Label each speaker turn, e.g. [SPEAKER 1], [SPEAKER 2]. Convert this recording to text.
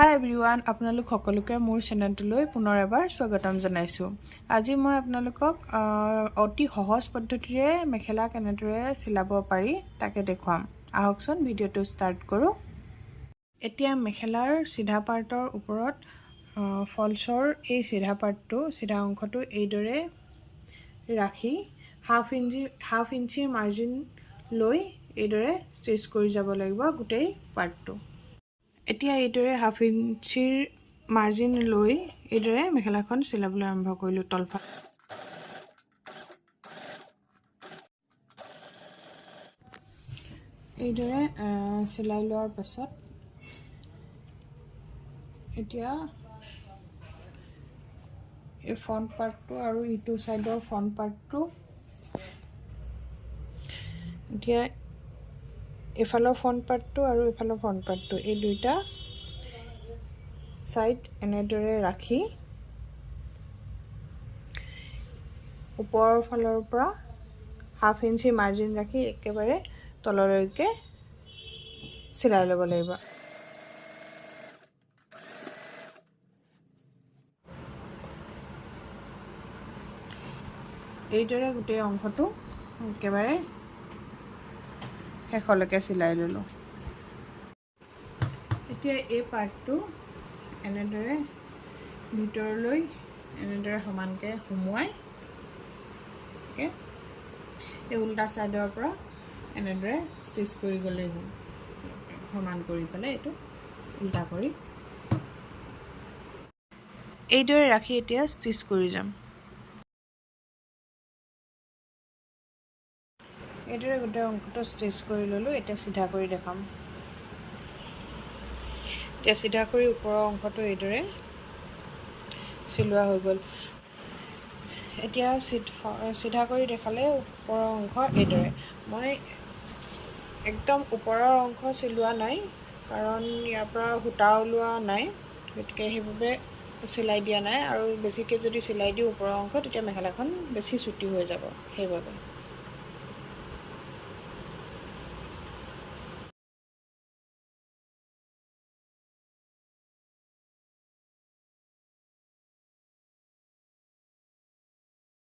[SPEAKER 1] হাই everyone আপোনালোক সকলোকে মোৰ চেনেলটোলৈ পুনৰ এবাৰ স্বাগতম জনাইছোঁ। আজি মই আপোনালোকক অতি সহজ পদ্ধতিৰে মেখেলা কেনেদৰে চিলাব পাৰি তাকে দেখুৱাম। আহকচোন ভিডিঅ'টো ষ্টাৰ্ট কৰোঁ। এতিয়া মেখেলাৰ চিধা পাৰ্টৰ ওপৰত ফলছৰ এই চিধা অংশটো এইদৰে ৰাখি হাফ ইঞ্চি মাৰ্জিন লৈ এইদৰে ষ্টিচ কৰি যাব লাগিব গোটেই পাৰ্টটো। এতিয়া এইদৰে হাফ ইঞ্চিৰ মাৰ্জিন লৈ এইদৰে মেখেলাখন চিলাবলৈ আৰম্ভ কৰিলোঁ। তলফাল এইদৰে চিলাই লোৱাৰ পাছত এতিয়া এই ফ্ৰণ্ট পাৰ্টটো আৰু ইটো চাইডৰ ফ্ৰণ্ট পাৰ্টটো এতিয়া এফালৰ ফ্ৰণ্ট পাৰ্টটো আৰু এফালৰ ফ্ৰণ্ট পাৰ্টটো এই দুইটা সাইড এনেদৰে ৰাখি ওপৰৰ ফালৰ পৰা হাফ ইঞ্চি মাৰ্জিন ৰাখি একেবাৰে তললৈকে চিলাই ল'ব লাগিব। এইদৰে গোটেই অংশটো একেবাৰে শেষলৈকে চিলাই ল'লোঁ। এতিয়া এই পাৰ্টটো এনেদৰে ভিতৰলৈ এনেদৰে সমানকৈ সুমুৱাই এই উল্টা ছাইডৰ পৰা এনেদৰে ষ্টিচ কৰি গ'লেই হ'ল। সমান কৰি পেলাই এইটো উল্টা কৰি এইদৰে ৰাখি এতিয়া ষ্টিচ কৰি যাম। এইদৰে গোটেই অংশটো ষ্টিচ কৰি ল'লোঁ। এতিয়া চিধা কৰি দেখাম। এতিয়া চিধা কৰি ওপৰৰ অংশটো এইদৰে চিলোৱা হৈ গ'ল। এতিয়া চিধা কৰি দেখালে ওপৰৰ অংশ এইদৰে। মই একদম ওপৰৰ অংশ চিলোৱা নাই, কাৰণ ইয়াৰ পৰা সূতা ওলোৱা নাই, গতিকে সেইবাবে চিলাই দিয়া নাই। আৰু বেছিকৈ যদি চিলাই দিওঁ ওপৰৰ অংশ তেতিয়া মেখেলাখন বেছি চুটি হৈ যাব, সেইবাবে